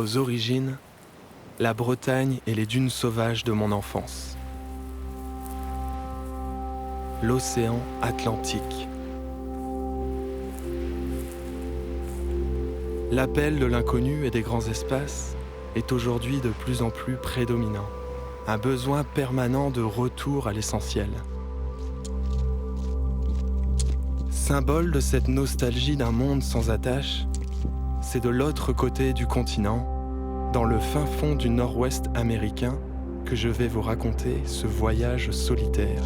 Aux origines, la Bretagne et les dunes sauvages de mon enfance. L'océan Atlantique. L'appel de l'inconnu et des grands espaces est aujourd'hui de plus en plus prédominant. Un besoin permanent de retour à l'essentiel. Symbole de cette nostalgie d'un monde sans attache, c'est de l'autre côté du continent, dans le fin fond du nord-ouest américain, que je vais vous raconter ce voyage solitaire.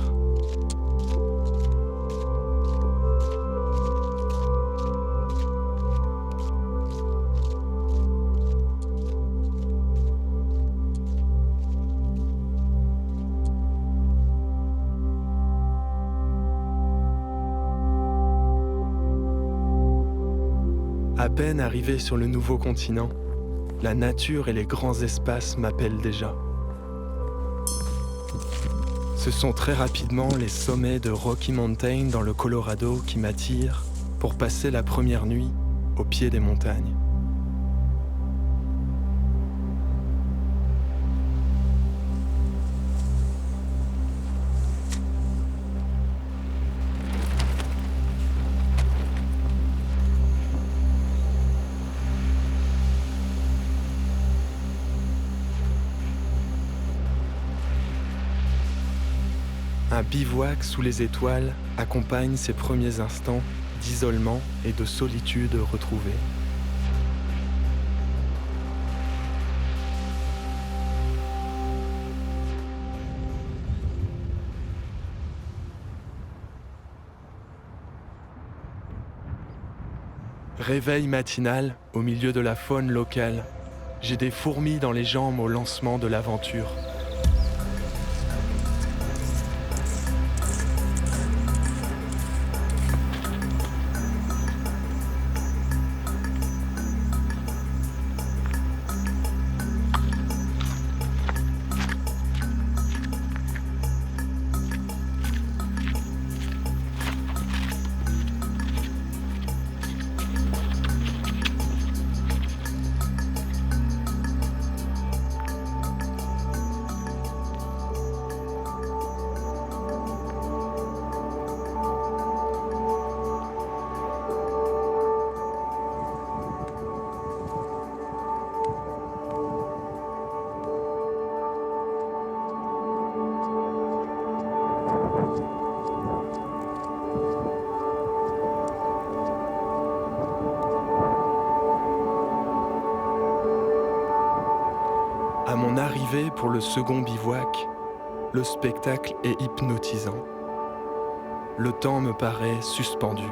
À peine arrivé sur le nouveau continent, la nature et les grands espaces m'appellent déjà. Ce sont très rapidement les sommets de Rocky Mountain dans le Colorado qui m'attirent pour passer la première nuit au pied des montagnes. Un bivouac sous les étoiles accompagne ces premiers instants d'isolement et de solitude retrouvée. Réveil matinal au milieu de la faune locale. J'ai des fourmis dans les jambes au lancement de l'aventure. À mon arrivée pour le second bivouac, le spectacle est hypnotisant. Le temps me paraît suspendu.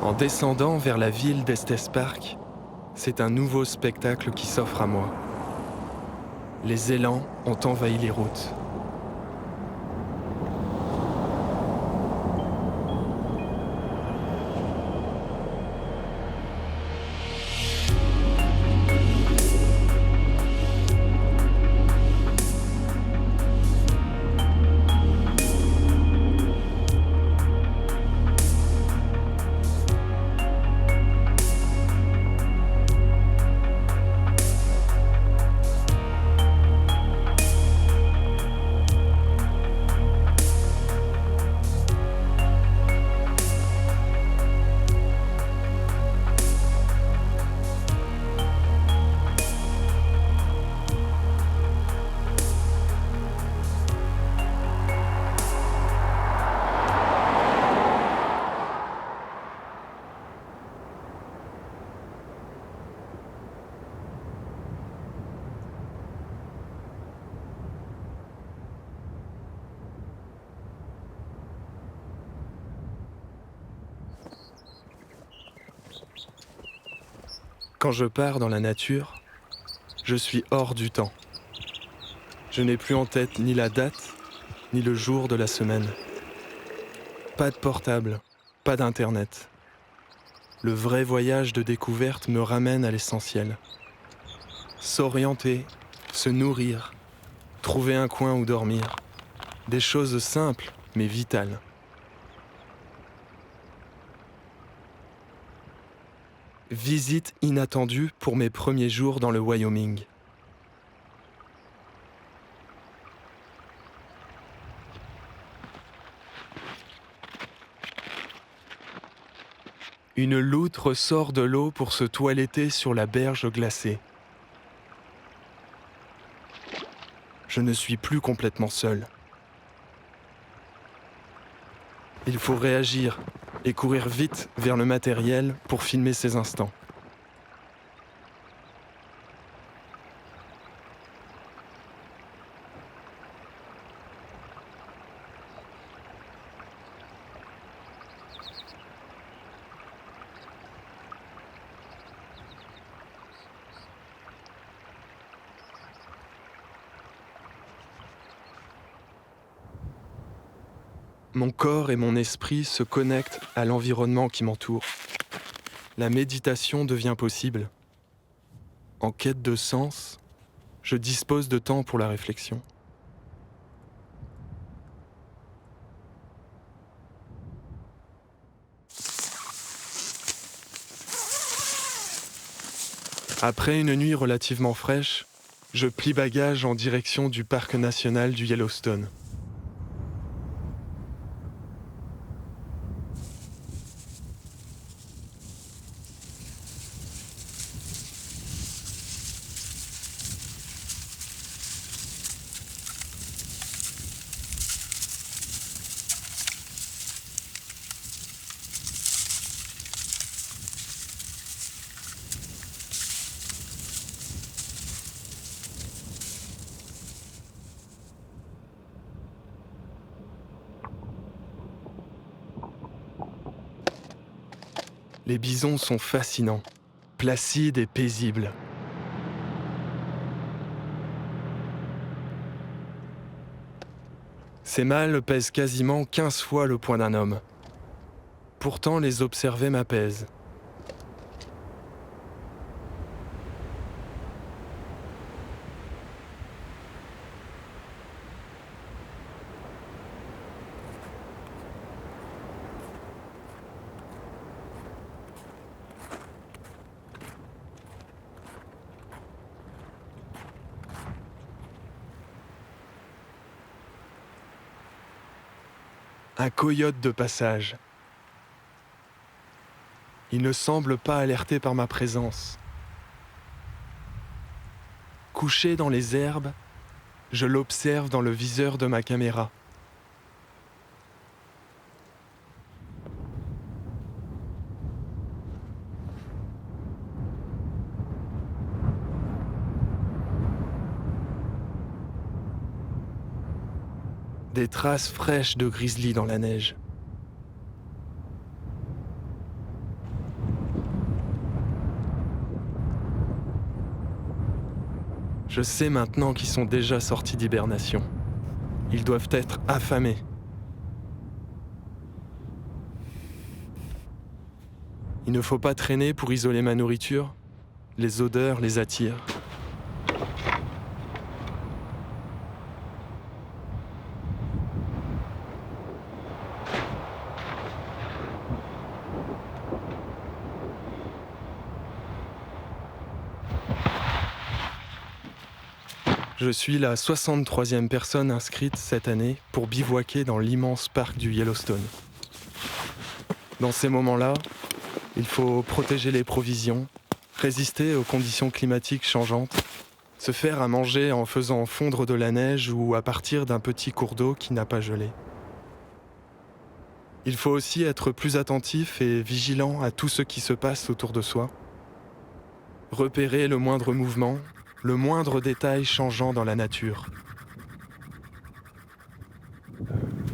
En descendant vers la ville d'Estes Park, c'est un nouveau spectacle qui s'offre à moi. Les élans ont envahi les routes. Quand je pars dans la nature, je suis hors du temps. Je n'ai plus en tête ni la date, ni le jour de la semaine. Pas de portable, pas d'internet. Le vrai voyage de découverte me ramène à l'essentiel. S'orienter, se nourrir, trouver un coin où dormir. Des choses simples, mais vitales. Visite inattendue pour mes premiers jours dans le Wyoming. Une loutre sort de l'eau pour se toiletter sur la berge glacée. Je ne suis plus complètement seul. Il faut réagir et courir vite vers le matériel pour filmer ces instants. Mon corps et mon esprit se connectent à l'environnement qui m'entoure. La méditation devient possible. En quête de sens, je dispose de temps pour la réflexion. Après une nuit relativement fraîche, je plie bagages en direction du parc national du Yellowstone. Les bisons sont fascinants, placides et paisibles. Ces mâles pèsent quasiment 15 fois le poids d'un homme. Pourtant, les observer m'apaise. Un coyote de passage. Il ne semble pas alerté par ma présence. Couché dans les herbes, je l'observe dans le viseur de ma caméra. Des traces fraîches de grizzly dans la neige. Je sais maintenant qu'ils sont déjà sortis d'hibernation. Ils doivent être affamés. Il ne faut pas traîner pour isoler ma nourriture. Les odeurs les attirent. Je suis la 63e personne inscrite cette année pour bivouaquer dans l'immense parc du Yellowstone. Dans ces moments-là, il faut protéger les provisions, résister aux conditions climatiques changeantes, se faire à manger en faisant fondre de la neige ou à partir d'un petit cours d'eau qui n'a pas gelé. Il faut aussi être plus attentif et vigilant à tout ce qui se passe autour de soi. Repérer le moindre mouvement, le moindre détail changeant dans la nature.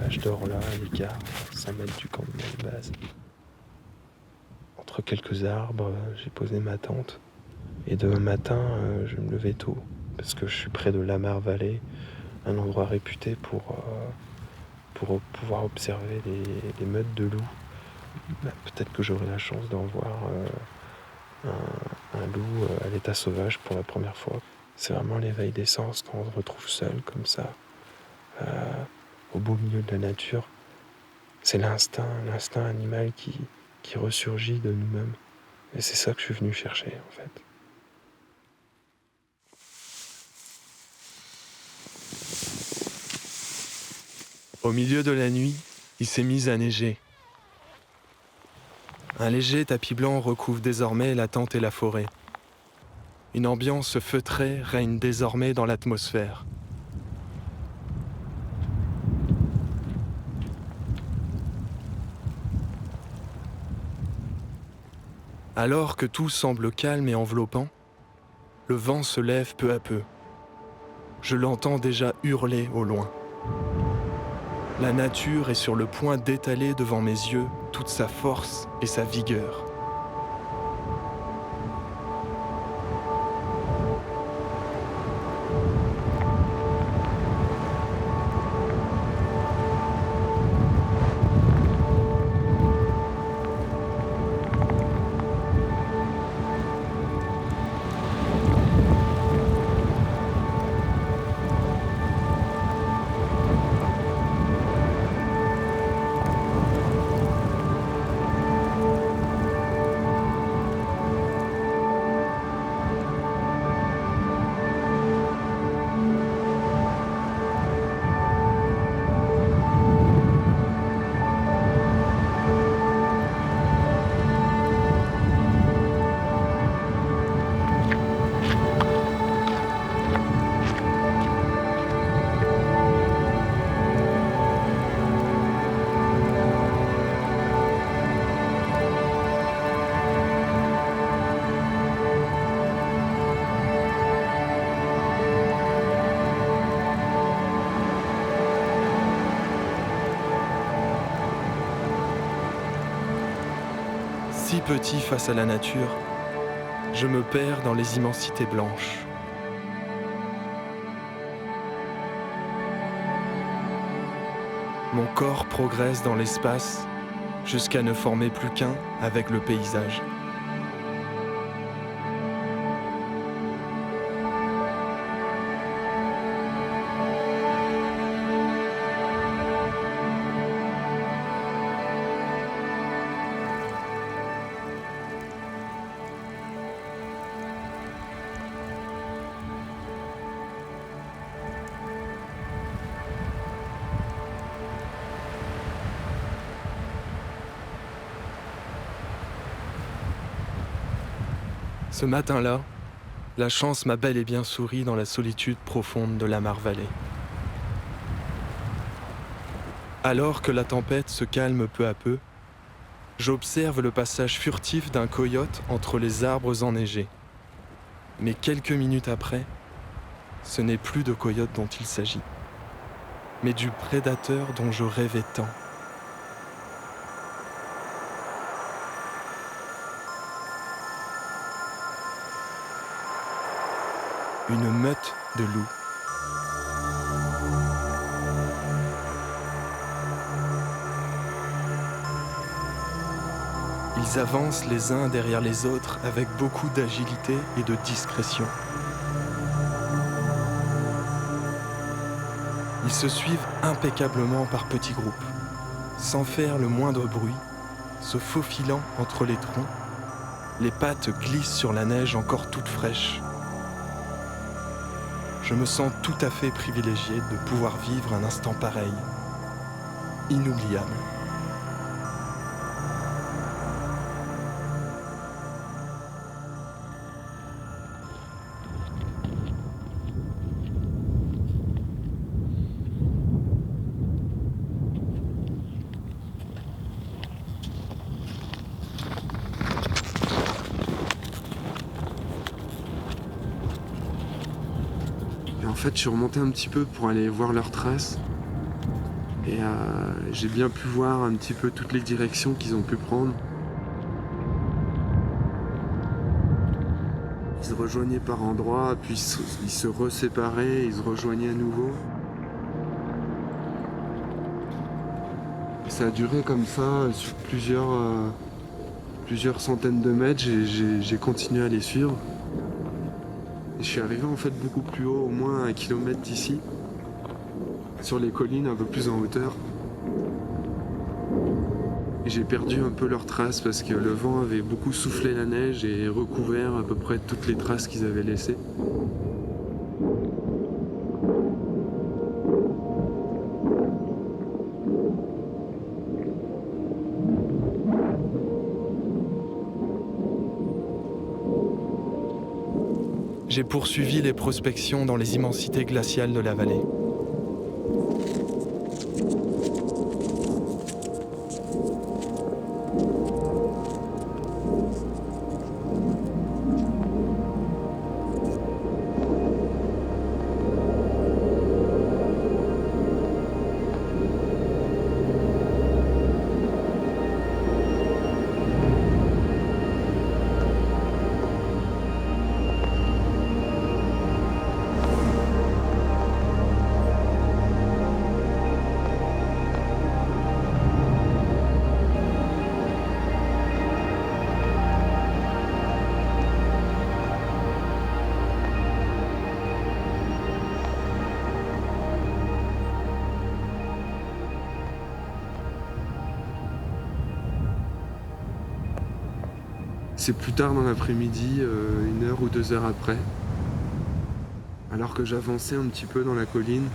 Je dors là, à l'écart, 100 mètres du camp de base. Entre quelques arbres, j'ai posé ma tente. Et demain matin, je vais me lever tôt, parce que je suis près de Lamar Valley, un endroit réputé pour pouvoir observer les meutes de loups. Peut-être que j'aurai la chance d'en voir un loup à l'état sauvage pour la première fois. C'est vraiment l'éveil des sens quand on se retrouve seul comme ça, au beau milieu de la nature. C'est l'instinct animal qui ressurgit de nous-mêmes. Et c'est ça que je suis venu chercher en fait. Au milieu de la nuit, il s'est mis à neiger. Un léger tapis blanc recouvre désormais la tente et la forêt. Une ambiance feutrée règne désormais dans l'atmosphère. Alors que tout semble calme et enveloppant, le vent se lève peu à peu. Je l'entends déjà hurler au loin. La nature est sur le point d'étaler devant mes yeux toute sa force et sa vigueur. Si petit face à la nature, je me perds dans les immensités blanches. Mon corps progresse dans l'espace jusqu'à ne former plus qu'un avec le paysage. Ce matin-là, la chance m'a bel et bien souri dans la solitude profonde de Lamar Valley. Alors que la tempête se calme peu à peu, j'observe le passage furtif d'un coyote entre les arbres enneigés. Mais quelques minutes après, ce n'est plus de coyote dont il s'agit, mais du prédateur dont je rêvais tant. Une meute de loups. Ils avancent les uns derrière les autres avec beaucoup d'agilité et de discrétion. Ils se suivent impeccablement par petits groupes, sans faire le moindre bruit, se faufilant entre les troncs. Les pattes glissent sur la neige encore toute fraîche. Je me sens tout à fait privilégié de pouvoir vivre un instant pareil, inoubliable. En fait, je suis remonté un petit peu pour aller voir leurs traces. Et j'ai bien pu voir un petit peu toutes les directions qu'ils ont pu prendre. Ils se rejoignaient par endroits, puis ils se reséparaient, ils se rejoignaient à nouveau. Et ça a duré comme ça sur plusieurs centaines de mètres. J'ai continué à les suivre. Et je suis arrivé en fait beaucoup plus haut, au moins 1 kilomètre d'ici, sur les collines un peu plus en hauteur. Et j'ai perdu un peu leurs traces parce que le vent avait beaucoup soufflé la neige et recouvert à peu près toutes les traces qu'ils avaient laissées. J'ai poursuivi les prospections dans les immensités glaciales de la vallée. C'est plus tard dans l'après-midi, 1 heure ou 2 heures après. Alors que j'avançais un petit peu dans la colline,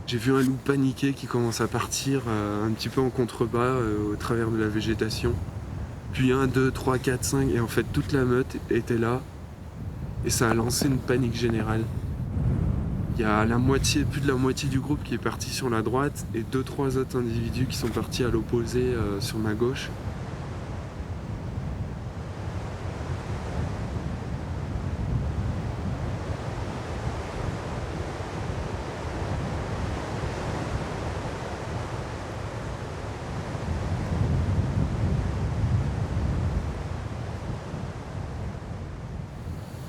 j'ai vu un loup paniqué qui commence à partir un petit peu en contrebas au travers de la végétation. Puis 1, 2, 3, 4, 5, et en fait toute la meute était là. Et ça a lancé une panique générale. Il y a plus de la moitié du groupe qui est parti sur la droite et 2-3 autres individus qui sont partis à l'opposé sur ma gauche.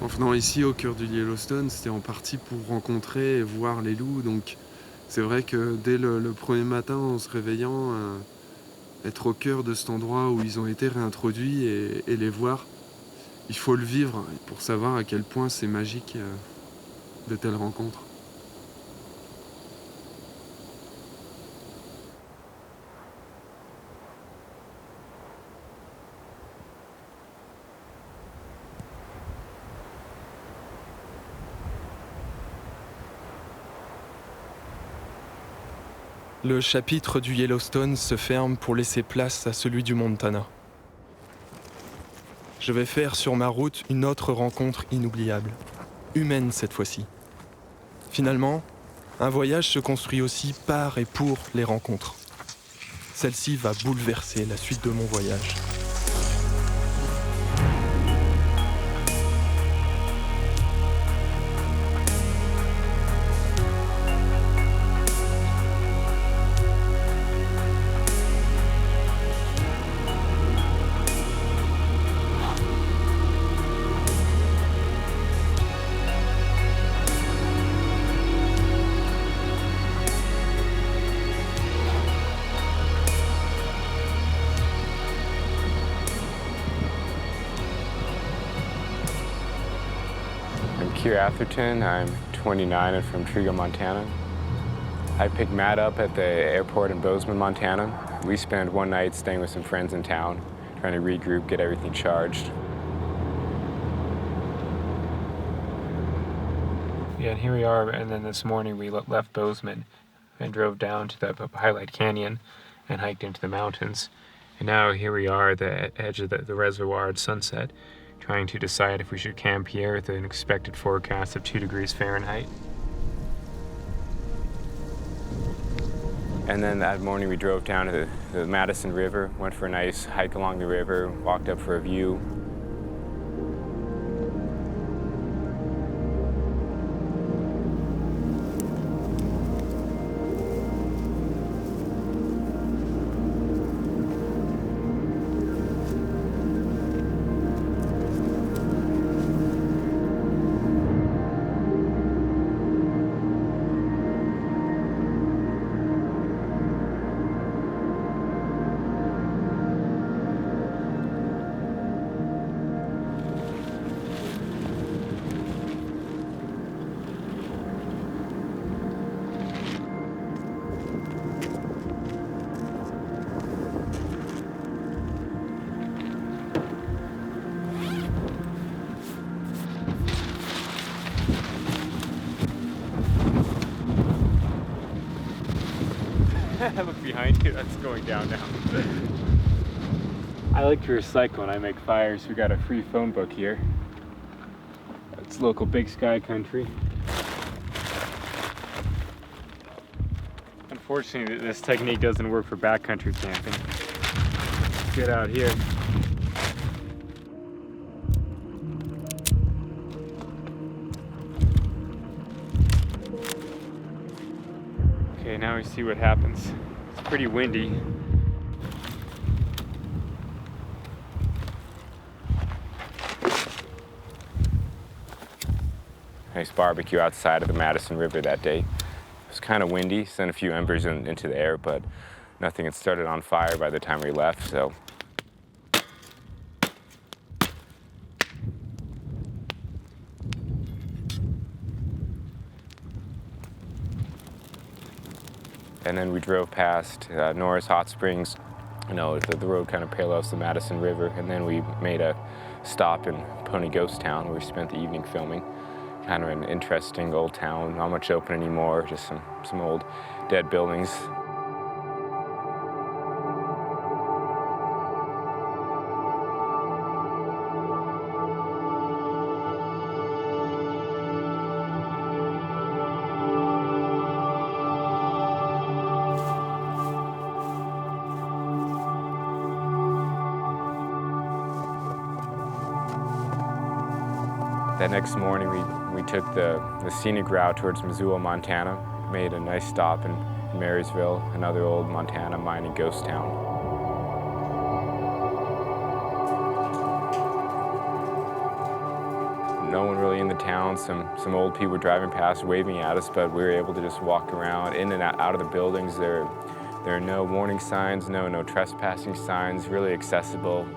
En venant ici au cœur du Yellowstone, c'était en partie pour rencontrer et voir les loups. Donc c'est vrai que dès le premier matin en se réveillant, être au cœur de cet endroit où ils ont été réintroduits et les voir, il faut le vivre pour savoir à quel point c'est magique de telles rencontres. Le chapitre du Yellowstone se ferme pour laisser place à celui du Montana. Je vais faire sur ma route une autre rencontre inoubliable, humaine cette fois-ci. Finalement, un voyage se construit aussi par et pour les rencontres. Celle-ci va bouleverser la suite de mon voyage. Keir Atherton. I'm 29 and from Trigo, Montana. I picked Matt up at the airport in Bozeman, Montana. We spent one night staying with some friends in town, trying to regroup, get everything charged. Yeah, and here we are, and then this morning we left Bozeman and drove down to the Highlight Canyon and hiked into the mountains. And now here we are at the edge of the reservoir at sunset, trying to decide if we should camp here with an expected forecast of 2 degrees Fahrenheit. And then that morning we drove down to the Madison River, went for a nice hike along the river, walked up for a view. Look behind you, that's going down now. I like to recycle when I make fires. We got a free phone book here. It's local Big Sky country. Unfortunately, this technique doesn't work for backcountry camping. Let's get out here. Okay, now we see what happens. It's pretty windy. Nice barbecue outside of the Madison River that day. It was kind of windy, sent a few embers into the air, but nothing had started on fire by the time we left, so. And then we drove past Norris Hot Springs. You know, the road kind of parallels the Madison River, and then we made a stop in Pony Ghost Town, where we spent the evening filming. Kind of an interesting old town, not much open anymore, just some old dead buildings. That next morning, we took the scenic route towards Missoula, Montana, made a nice stop in Marysville, another old Montana mining ghost town. No one really in the town, some old people were driving past waving at us, but we were able to just walk around in and out of the buildings. There are no warning signs, no trespassing signs, really accessible.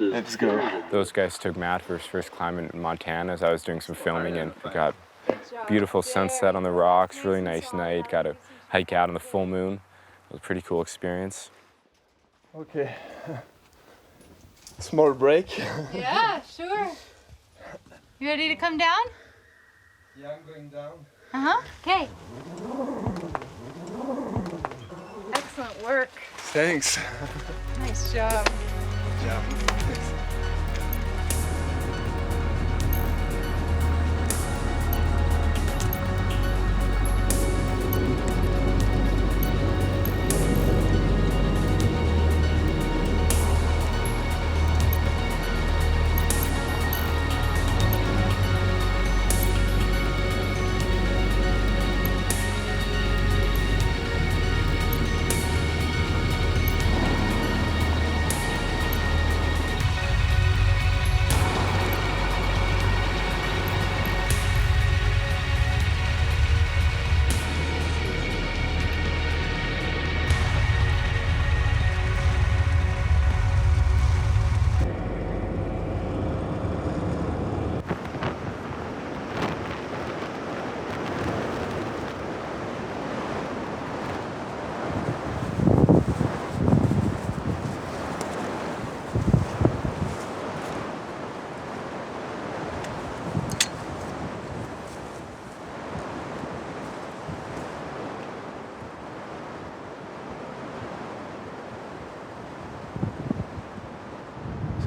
Let's go. Those guys took Matt for his first climb in Montana as I was doing some filming, and we got beautiful sunset on the rocks, really nice night. Got to hike out in the full moon. It was a pretty cool experience. Okay. Small break. Yeah, sure. You ready to come down? Yeah, I'm going down. Uh-huh. Okay. Excellent work. Thanks. Nice job. Good job.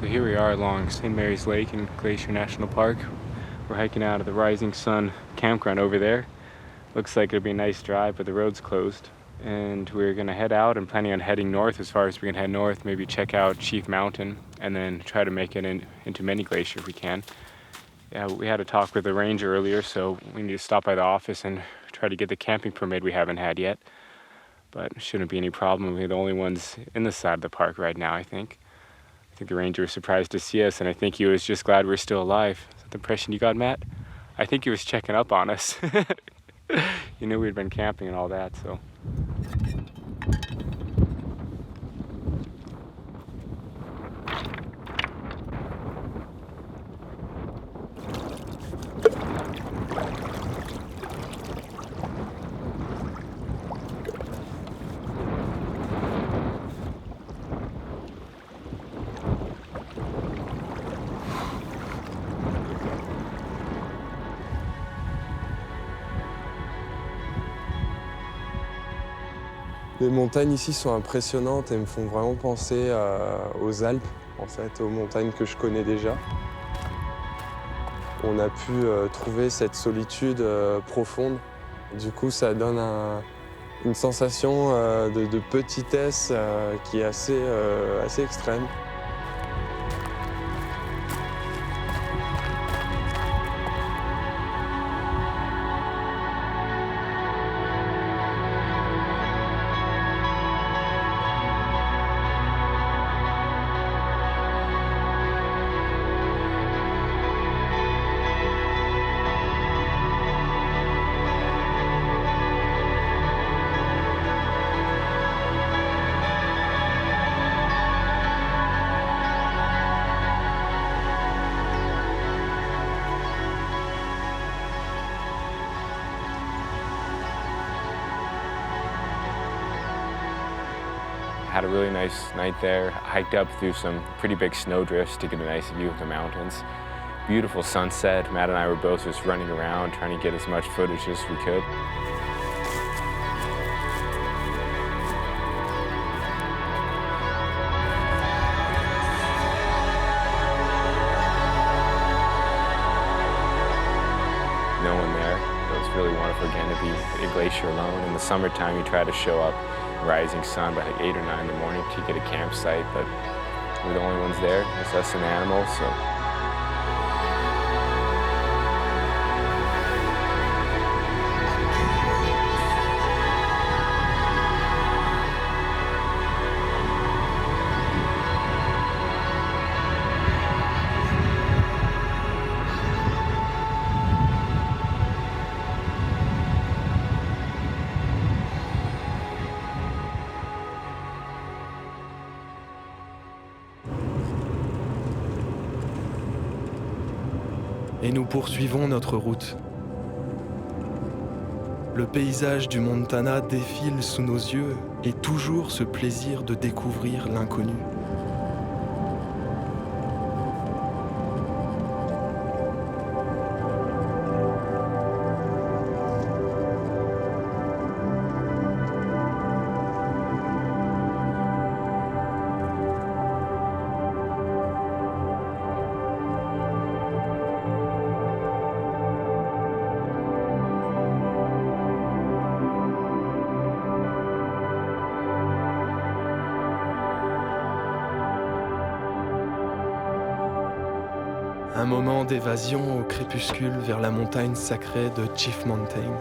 So here we are along St. Mary's Lake in Glacier National Park. We're hiking out of the Rising Sun campground over there. Looks like it'll be a nice drive, but the road's closed. And we're gonna head out and planning on heading north as far as we can head north, maybe check out Chief Mountain and then try to make it into Many Glacier if we can. Yeah, we had a talk with the ranger earlier, so we need to stop by the office and try to get the camping permit we haven't had yet. But shouldn't be any problem. We're the only ones in the side of the park right now, I think. I think the ranger was surprised to see us, and I think he was just glad we're still alive. Is that the impression you got, Matt? I think he was checking up on us. He knew we'd been camping and all that, so. Les montagnes ici sont impressionnantes et me font vraiment penser aux Alpes, en fait, aux montagnes que je connais déjà. On a pu trouver cette solitude profonde. Du coup, ça donne une sensation de petitesse qui est assez extrême. Had a really nice night there, hiked up through some pretty big snowdrifts to get a nice view of the mountains. Beautiful sunset. Matt and I were both just running around trying to get as much footage as we could. No one there. It was really wonderful again to be at a glacier alone. In the summertime, you try to show up rising sun by like 8 or 9 in the morning to get a campsite, but we're the only ones there. It's us and animals, so. Et nous poursuivons notre route. Le paysage du Montana défile sous nos yeux et toujours ce plaisir de découvrir l'inconnu. Un moment d'évasion au crépuscule vers la montagne sacrée de Chief Mountain.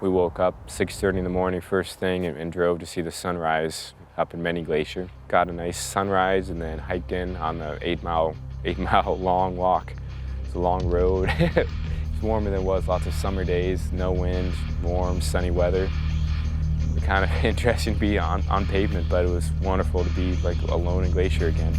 We woke up 6:30 in the morning first thing and drove to see the sunrise up in Many Glacier. Got a nice sunrise and then hiked in on the 8 mile long walk. It's a long road. It's warmer than it was, lots of summer days, no wind, warm, sunny weather. It's kind of interesting to be on pavement, but it was wonderful to be like alone in Glacier again.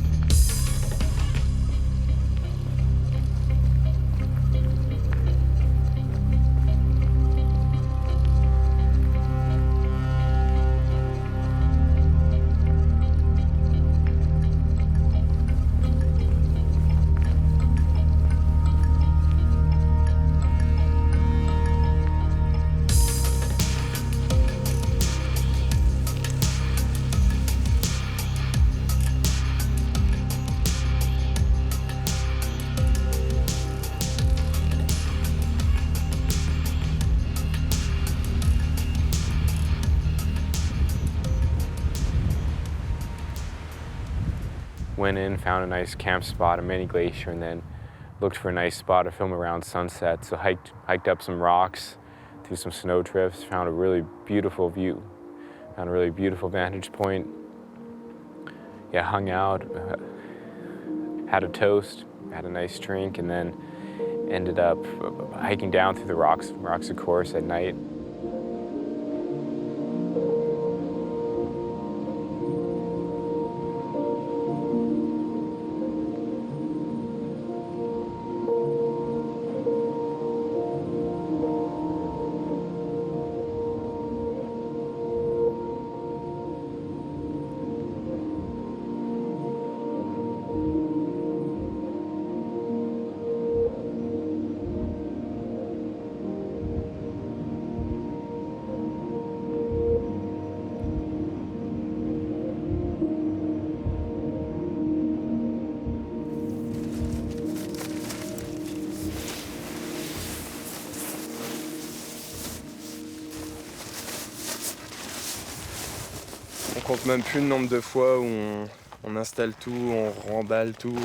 Went in, found a nice camp spot, a mini glacier, and then looked for a nice spot to film around sunset. So hiked up some rocks, through some snow drifts, found a really beautiful view, found a really beautiful vantage point. Yeah, hung out, had a toast, had a nice drink, and then ended up hiking down through the rocks of course, at night. On compte même plus le nombre de fois où on installe tout, on remballe tout,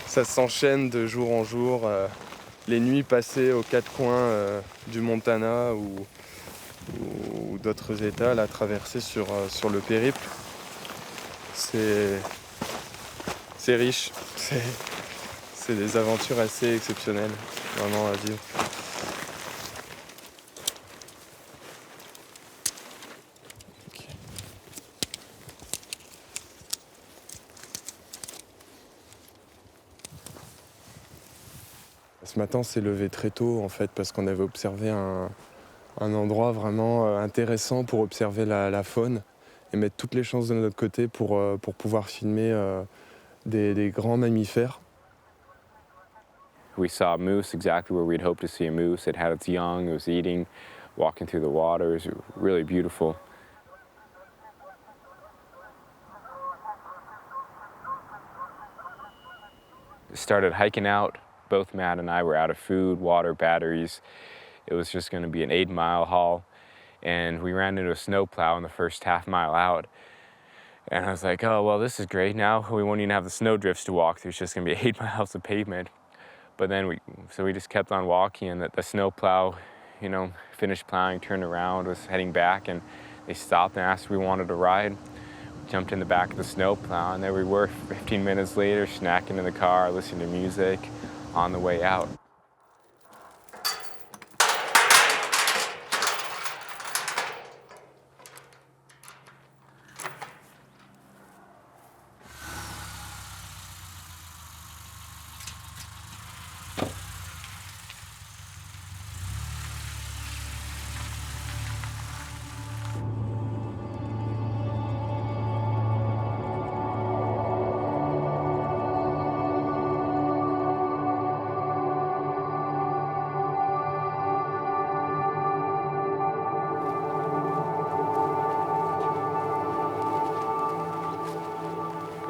ça s'enchaîne de jour en jour. Les nuits passées aux quatre coins du Montana ou d'autres états, là, traversées sur le périple, c'est riche, c'est des aventures assez exceptionnelles, vraiment à vivre. Ce matin, on s'est levé très tôt en fait parce qu'on avait observé un endroit vraiment intéressant pour observer la faune et mettre toutes les chances de notre côté pour pouvoir filmer des grands mammifères. We saw a moose exactly where we'd hoped to see a moose. It had its young, it was eating, walking through the water. It was really beautiful. Started hiking out. Both Matt and I were out of food, water, batteries. It was just going to be an 8-mile haul. And we ran into a snowplow in the first half mile out. And I was like, oh, well, this is great. Now we won't even have the snow drifts to walk through. It's just going to be 8 miles of pavement. But then we just kept on walking, and the snowplow, finished plowing, turned around, was heading back, and they stopped and asked if we wanted to ride. We jumped in the back of the snowplow, and there we were 15 minutes later, snacking in the car, listening to music on the way out.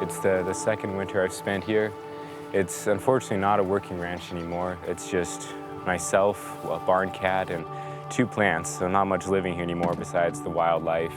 It's the second winter I've spent here. It's unfortunately not a working ranch anymore. It's just myself, a barn cat, and 2 plants, so not much living here anymore besides the wildlife.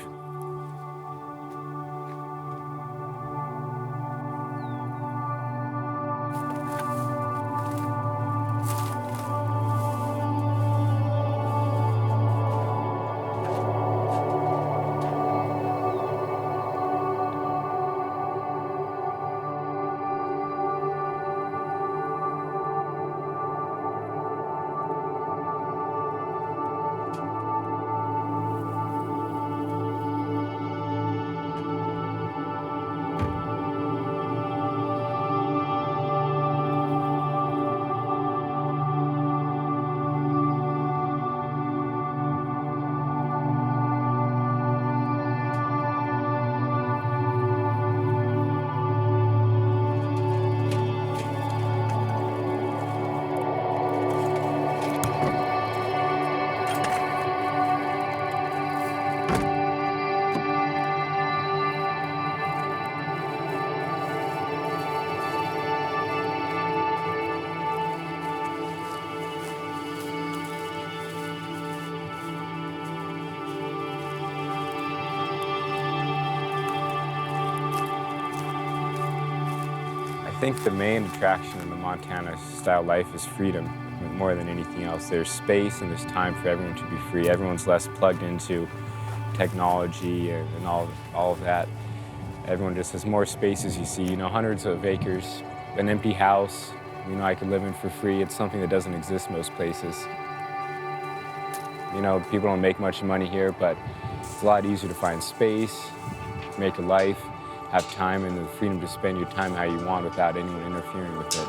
I think the main attraction in the Montana style life is freedom more than anything else. There's space and there's time for everyone to be free. Everyone's less plugged into technology and all of that. Everyone just has more spaces, you see, you know, hundreds of acres, an empty house, you know, I could live in for free. It's something that doesn't exist most places. You know, people don't make much money here, but it's a lot easier to find space, make a life, have time and the freedom to spend your time how you want without anyone interfering with it.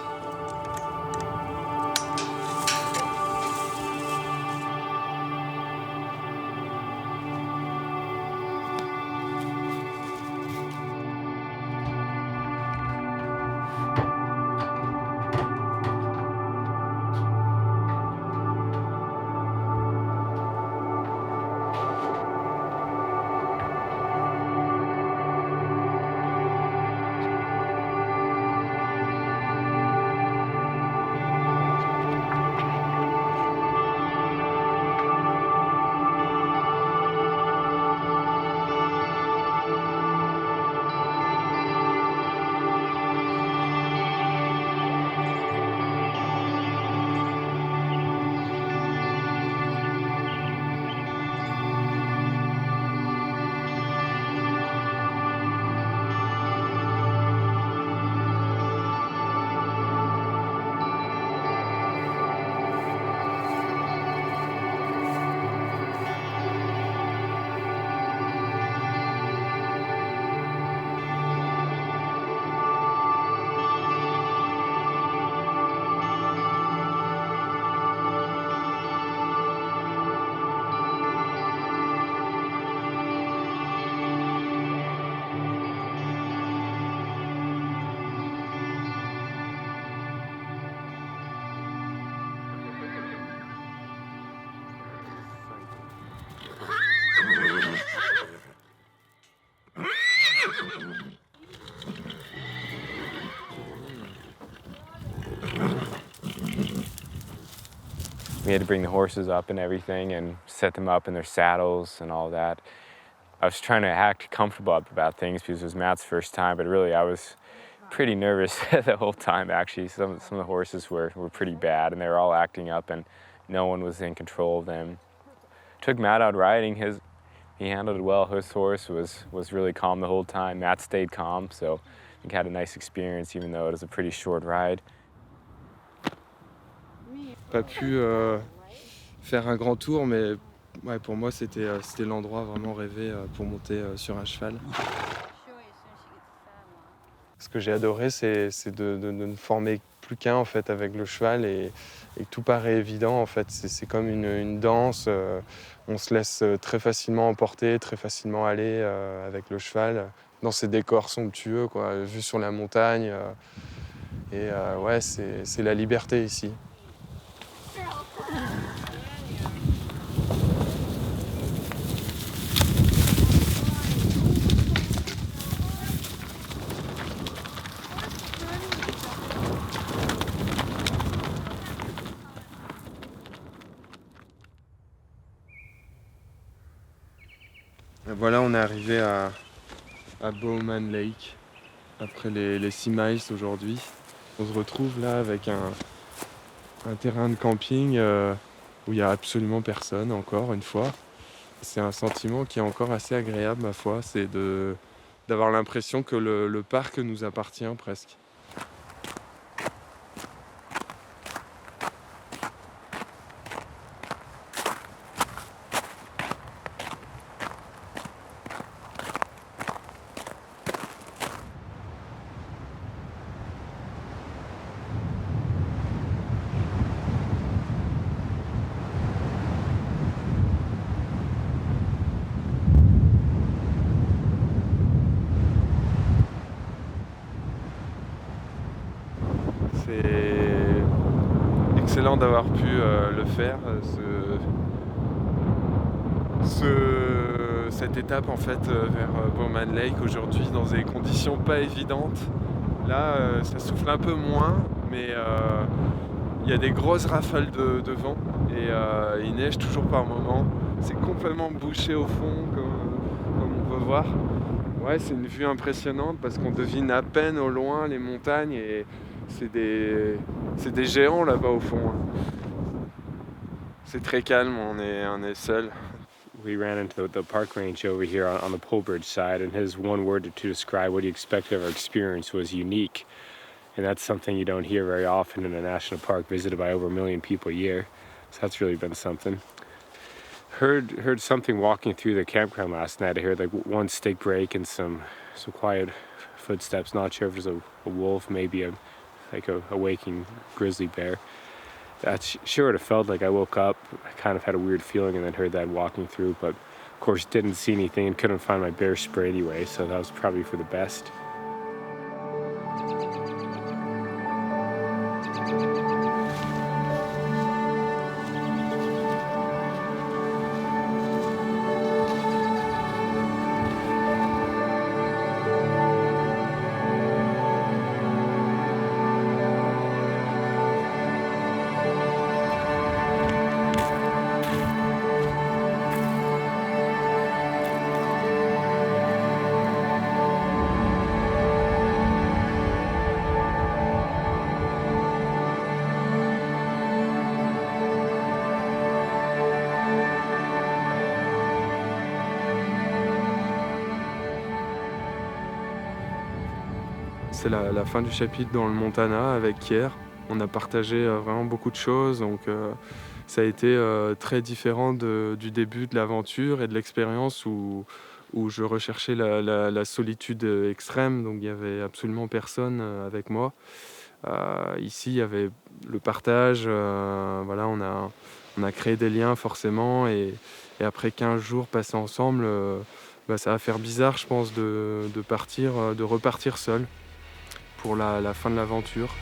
We had to bring the horses up and everything and set them up in their saddles and all that. I was trying to act comfortable about things because it was Matt's first time, but really I was pretty nervous the whole time actually. Some of the horses were pretty bad and they were all acting up and no one was in control of them. Took Matt out riding. He handled it well. His horse was really calm the whole time. Matt stayed calm, so I think I had a nice experience even though it was a pretty short ride. Pas pu faire un grand tour, mais ouais, pour moi c'était l'endroit vraiment rêvé pour monter sur un cheval. Ce que j'ai adoré, c'est de ne former plus qu'un en fait avec le cheval et tout paraît évident en fait. C'est comme une danse. On se laisse très facilement emporter, très facilement aller avec le cheval dans ces décors somptueux, quoi, vus sur la montagne. Et ouais, c'est la liberté ici. Voilà, on est arrivé à Bowman Lake après les 6 miles aujourd'hui. On se retrouve là avec un terrain de camping où il n'y a absolument personne, encore une fois. C'est un sentiment qui est encore assez agréable, ma foi, c'est d'avoir l'impression que le parc nous appartient presque. C'est excellent d'avoir pu le faire, cette étape en fait vers Bowman Lake aujourd'hui dans des conditions pas évidentes. Là, ça souffle un peu moins, mais il y a des grosses rafales de vent et il neige toujours par moments. C'est complètement bouché au fond, comme on peut voir. Ouais, c'est une vue impressionnante parce qu'on devine à peine au loin les montagnes et c'est des géants là-bas au fond. C'est très calme, on est seul. We ran into the park range over here on the Polbridge side, and his one word to describe what he expected of our experience was unique. And that's something you don't hear very often in a national park visited by over 1 million people a year. So that's really been something. Heard something walking through the campground last night. I heard like one stick break and some quiet footsteps. Not sure if it was a wolf, maybe a waking grizzly bear. That's sure what it felt like. I woke up, I kind of had a weird feeling, and then heard that walking through, but of course didn't see anything and couldn't find my bear spray anyway, so that was probably for the best. C'est la fin du chapitre dans le Montana avec Kier. On a partagé vraiment beaucoup de choses, donc ça a été très différent du début de l'aventure et de l'expérience où je recherchais la solitude extrême, donc il n'y avait absolument personne avec moi. Ici, il y avait le partage, voilà, on a créé des liens forcément, et après 15 jours passés ensemble, ça va faire bizarre, je pense, de repartir seul pour la fin de l'aventure.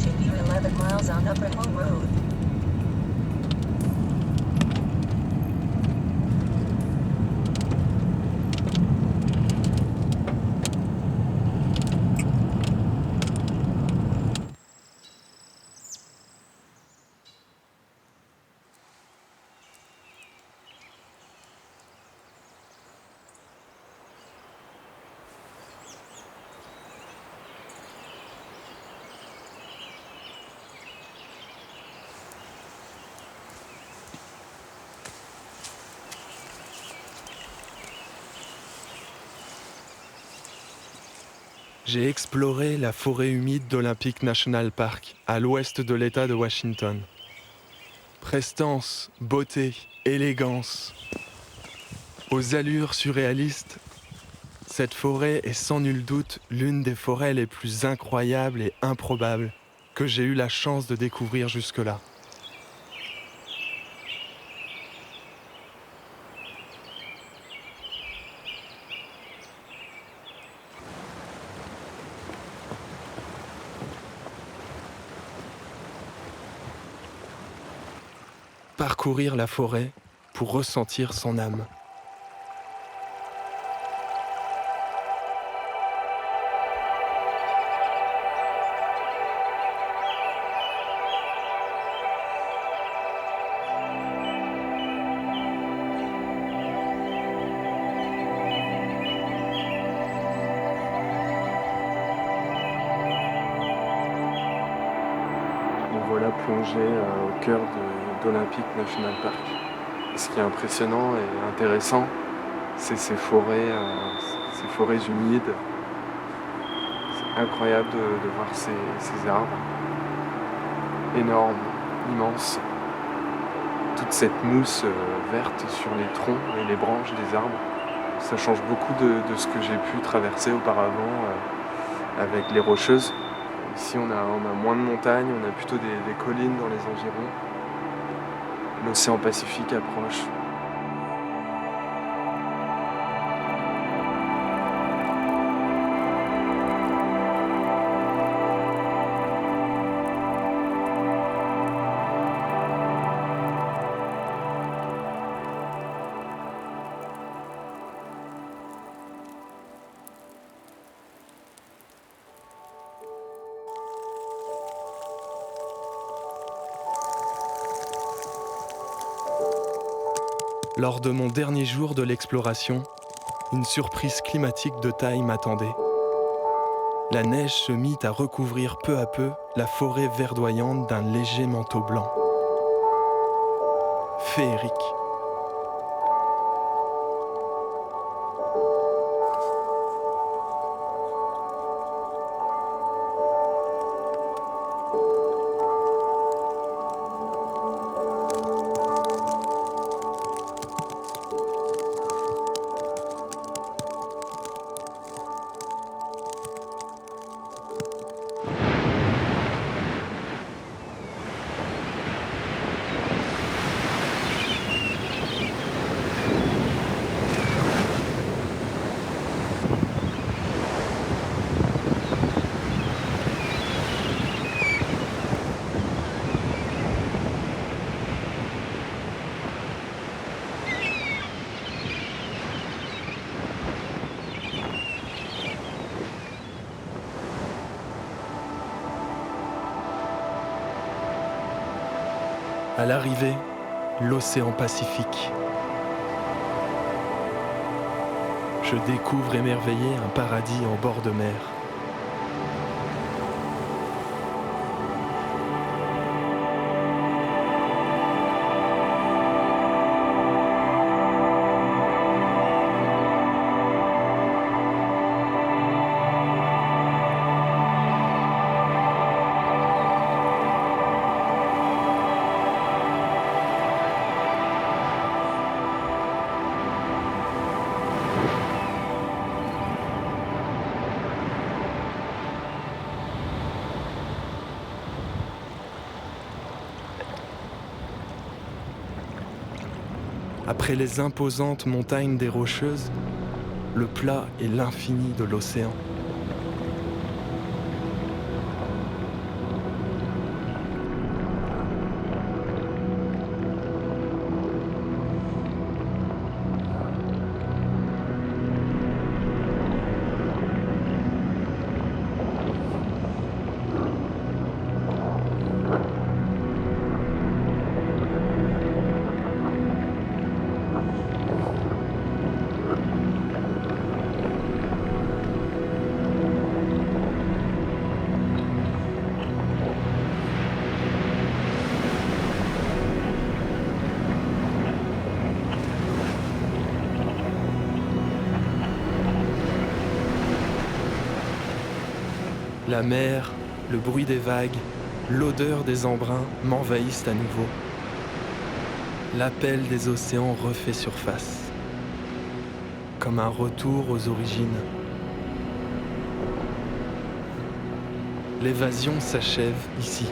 Continue 11 miles on Upper Hill Road. J'ai exploré la forêt humide d'Olympic National Park, à l'ouest de l'État de Washington. Prestance, beauté, élégance. Aux allures surréalistes, cette forêt est sans nul doute l'une des forêts les plus incroyables et improbables que j'ai eu la chance de découvrir jusque-là. Parcourir la forêt pour ressentir son âme. Nous voilà plongés au cœur d'Olympic National Park. Ce qui est impressionnant et intéressant, c'est ces forêts humides. C'est incroyable de voir ces arbres énormes, immenses. Toute cette mousse verte sur les troncs et les branches des arbres. Ça change beaucoup de ce que j'ai pu traverser auparavant avec les Rocheuses. Ici on a moins de montagnes, on a plutôt des collines dans les environs. L'océan Pacifique approche. Lors de mon dernier jour de l'exploration, une surprise climatique de taille m'attendait. La neige se mit à recouvrir peu à peu la forêt verdoyante d'un léger manteau blanc. Féerique. À l'arrivée, l'océan Pacifique. Je découvre émerveillé un paradis en bord de mer. Après les imposantes montagnes des Rocheuses, le plat et l'infini de l'océan. La mer, le bruit des vagues, l'odeur des embruns m'envahissent à nouveau. L'appel des océans refait surface, comme un retour aux origines. L'évasion s'achève ici.